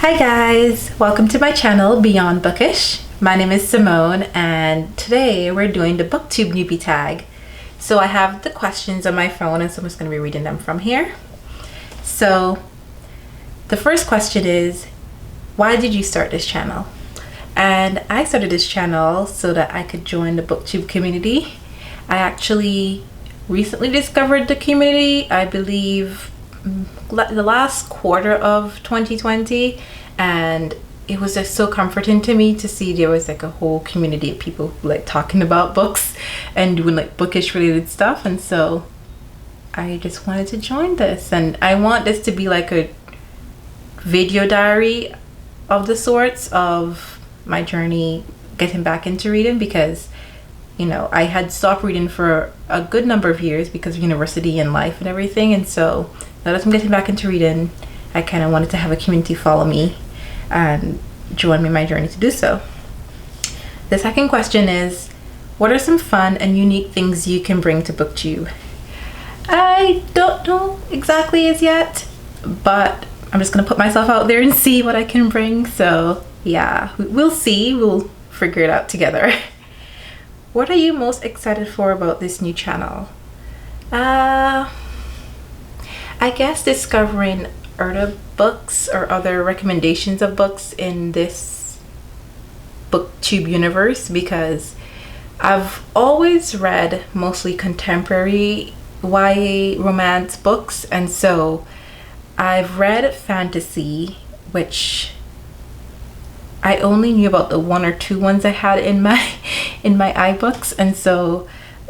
Hi guys, welcome to my channel Beyond Bookish. My name is Simone and today we're doing the Booktube newbie tag. So I have the questions on my phone and so I'm just going to be reading them from here. So the first question is, why did you start this channel? And I started this channel so that I could join the Booktube community. I actually recently discovered the community, I believe the last quarter of 2020, and it was just so comforting to me to see there was like a whole community of people like talking about books and doing like bookish related stuff. And so I just wanted to join this, and I want this to be like a video diary of the sorts of my journey getting back into reading, because you know I had stopped reading for a good number of years because of university and life and everything. And so now that I'm getting back into reading, I kind of wanted to have a community follow me and join me in my journey to do so. The second question is, what are some fun and unique things you can bring to Booktube? I don't know exactly as yet, but I'm just gonna put myself out there and see what I can bring. So yeah, we'll see, we'll figure it out together. What are you most excited for about this new channel? I guess discovering other books or other recommendations of books in this Booktube universe, because I've always read mostly contemporary YA romance books, and so I've read fantasy, which I only knew about the one or two ones I had in my iBooks. And so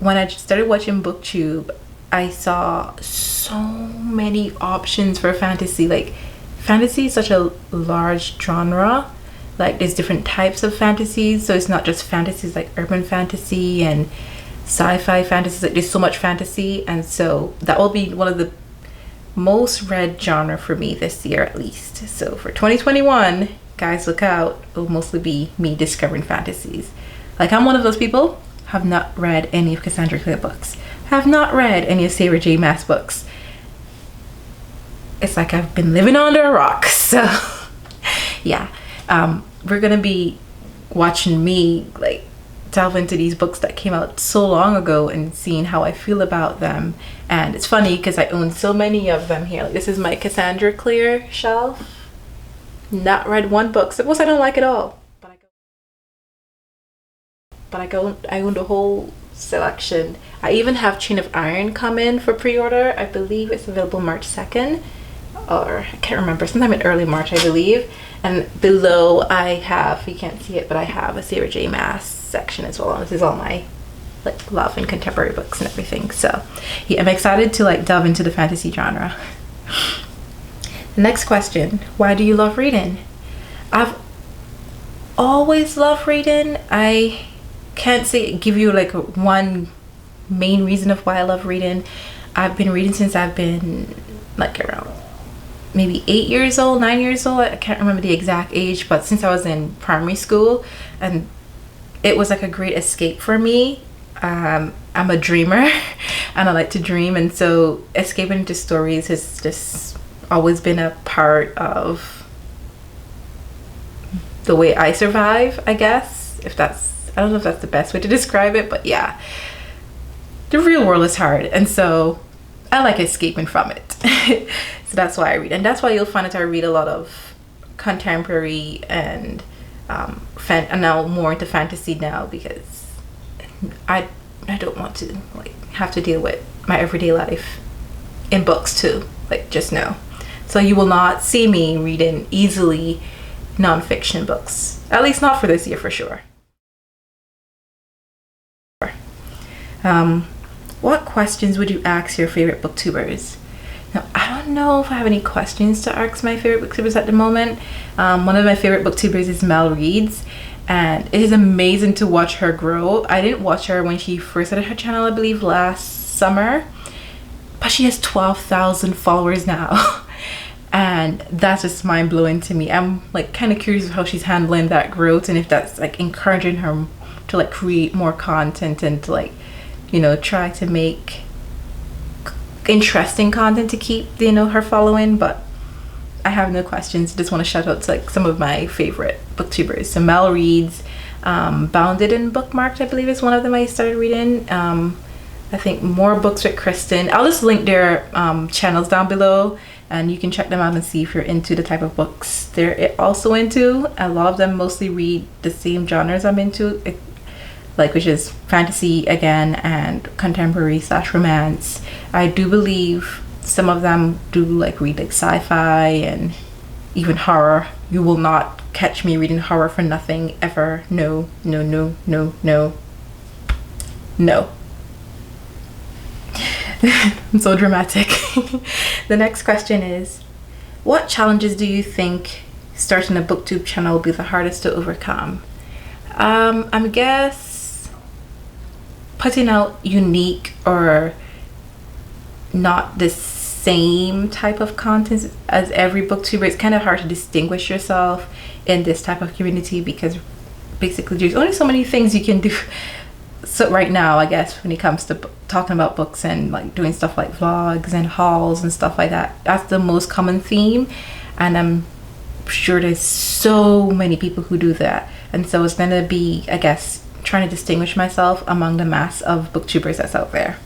when I started watching Booktube, I saw so many options for fantasy. Like, fantasy is such a large genre. Like, there's different types of fantasies, so it's not just fantasies like urban fantasy and sci-fi fantasies. Like, there's so much fantasy, and so that will be one of the most read genre for me this year at least. So for 2021, guys, look out, it'll mostly be me discovering fantasies. Like, I'm one of those people, have not read any of Cassandra Clare books, have not read any of Sarah J Maas books. It's like I've been living under a rock. So yeah, we're gonna be watching me like delve into these books that came out so long ago and seeing how I feel about them. And it's funny because I own so many of them here. Like, this is my Cassandra Clare shelf. Not read one book. Suppose I don't like it all, but I own the whole selection. I even have Chain of Iron come in for pre-order. I believe it's available March 2nd, or I can't remember, sometime in early March I believe. And below I have, you can't see it, but I have a Sarah J Maas section as well. This is all my like love and contemporary books and everything. So yeah, I'm excited to like delve into the fantasy genre. Next question, why do you love reading? I've always loved reading. I can't give you like one main reason of why I love reading. I've been reading since I've been like around maybe 8 years old, 9 years old. I can't remember the exact age, but since I was in primary school, and it was like a great escape for me. I'm a dreamer and I like to dream, and so escaping into stories has just always been a part of the way I survive, I guess. I don't know if that's the best way to describe it, but yeah, the real world is hard, and so I like escaping from it. So that's why I read, and that's why you'll find that I read a lot of contemporary and now more into fantasy now, because I don't want to like have to deal with my everyday life in books too, like just no. So you will not see me reading easily non-fiction books, at least not for this year for sure. What questions would you ask your favorite booktubers? Now, I don't know if I have any questions to ask my favorite booktubers at the moment. One of my favorite booktubers is Mel Reeds, and it is amazing to watch her grow. I didn't watch her when she first started her channel, I believe last summer, but she has 12,000 followers now. And that's just mind-blowing to me. I'm like kind of curious of how she's handling that growth, and if that's like encouraging her to like create more content and to like, you know, try to make interesting content to keep, you know, her following. But I have no questions. Just want to shout out to like some of my favorite booktubers. So Mel reads Bounded and Bookmarked, I believe is one of them I started reading. I think More Books with Kristen. I'll just link their channels down below, and you can check them out and see if you're into the type of books they're also into. A lot of them mostly read the same genres I'm into, like, which is fantasy again and contemporary / romance. I do believe some of them do like read like sci-fi and even horror. You will not catch me reading horror for nothing ever. No, no, no, no, no, no. I'm so dramatic. The next question is, what challenges do you think starting a booktube channel will be the hardest to overcome? I guess putting out unique or not the same type of content as every booktuber. It's kind of hard to distinguish yourself in this type of community because basically there's only so many things you can do. So right now, I guess, when it comes to talking about books and like doing stuff like vlogs and hauls and stuff like that, that's the most common theme, and I'm sure there's so many people who do that. And so it's gonna be, I guess, trying to distinguish myself among the mass of booktubers that's out there.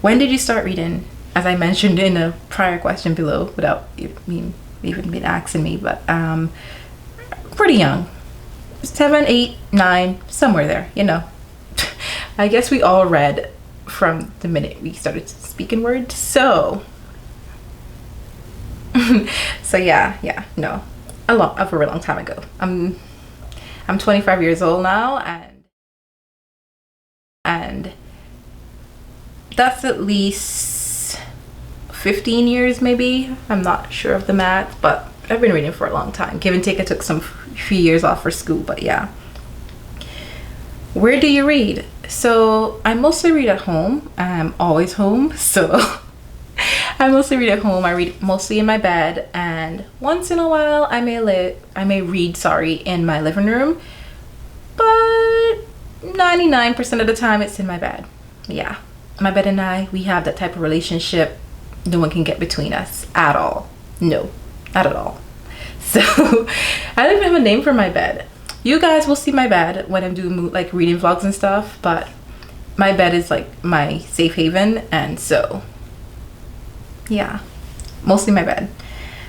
When did you start reading? As I mentioned in a prior question below, without even being asking me, but pretty young, 7, 8, 9, somewhere there, you know. I guess we all read from the minute we started speaking words. So yeah, no, a very long time ago. I'm 25 years old now, and that's at least 15 years maybe. I'm not sure of the math, but I've been reading for a long time. Give and take, I took some few years off for school, but yeah. Where do you read? So I mostly read at home. I'm always home, so I mostly read at home. I read mostly in my bed, and once in a while I may read in my living room, but 99% of the time it's in my bed. Yeah, my bed and I, we have that type of relationship. No one can get between us at all. No, not at all. So I don't even have a name for my bed. You guys will see my bed when I'm doing like reading vlogs and stuff, but my bed is like my safe haven, and so yeah, mostly my bed.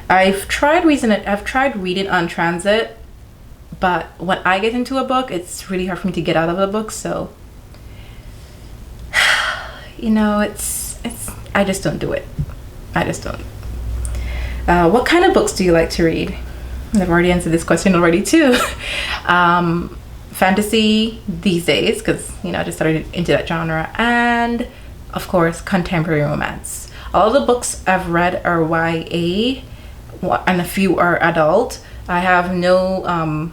I've tried reading on transit, but when I get into a book, it's really hard for me to get out of the book. So you know, I just don't do it. I just don't. What kind of books do you like to read? I've already answered this question already too. Fantasy these days, because you know, I just started into that genre, and of course contemporary romance. All the books I've read are YA, and a few are adult. I have no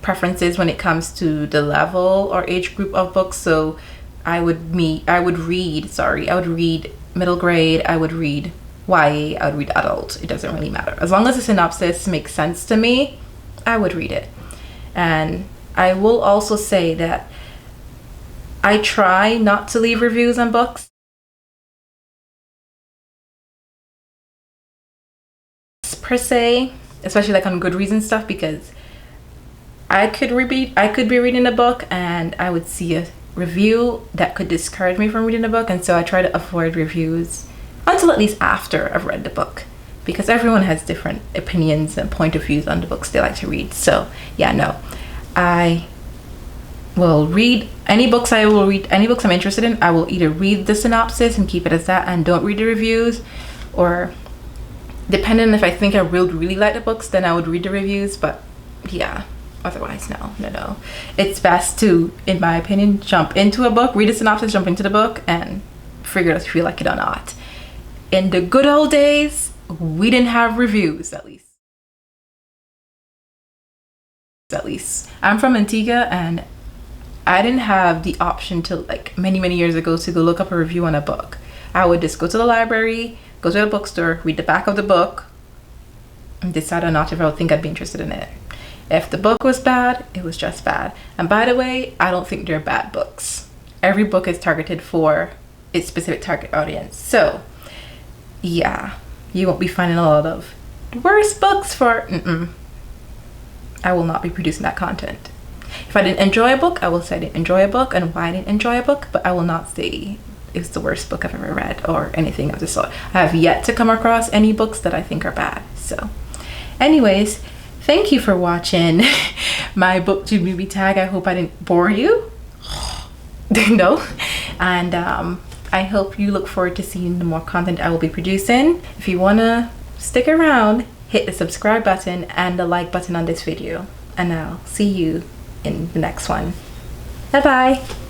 preferences when it comes to the level or age group of books. So I would read middle grade, I would read YA, I would read adult. It doesn't really matter. As long as the synopsis makes sense to me, I would read it. And I will also say that I try not to leave reviews on books per se, especially like on Goodreads and stuff, because I could be reading a book and I would see a review that could discourage me from reading the book, and so I try to avoid reviews until at least after I've read the book, because everyone has different opinions and point of views on the books they like to read. So yeah, no, I will read any books I'm interested in. I will either read the synopsis and keep it as that and don't read the reviews, or depending if I think I will really like the books, then I would read the reviews. But yeah, otherwise no. It's best to, in my opinion, jump into a book, read the synopsis, jump into the book, and figure out if you like it or not. In the good old days, we didn't have reviews, at least. I'm from Antigua, and I didn't have the option to, like, many years ago, to go look up a review on a book. I would just go to the library, go to the bookstore, read the back of the book, and decide or not if I would think I'd be interested in it. If the book was bad, it was just bad. And by the way, I don't think they're bad books. Every book is targeted for its specific target audience. So yeah, you won't be finding a lot of worst books for I will not be producing that content. If I didn't enjoy a book, I will say I didn't enjoy a book and why I didn't enjoy a book, but I will not say it's the worst book I've ever read or anything of the sort. I have yet to come across any books that I think are bad. So anyways, thank you for watching my booktube movie tag. I hope I didn't bore you. No. And I hope you look forward to seeing the more content I will be producing. If you want to stick around, hit the subscribe button and the like button on this video. And I'll see you in the next one. Bye bye.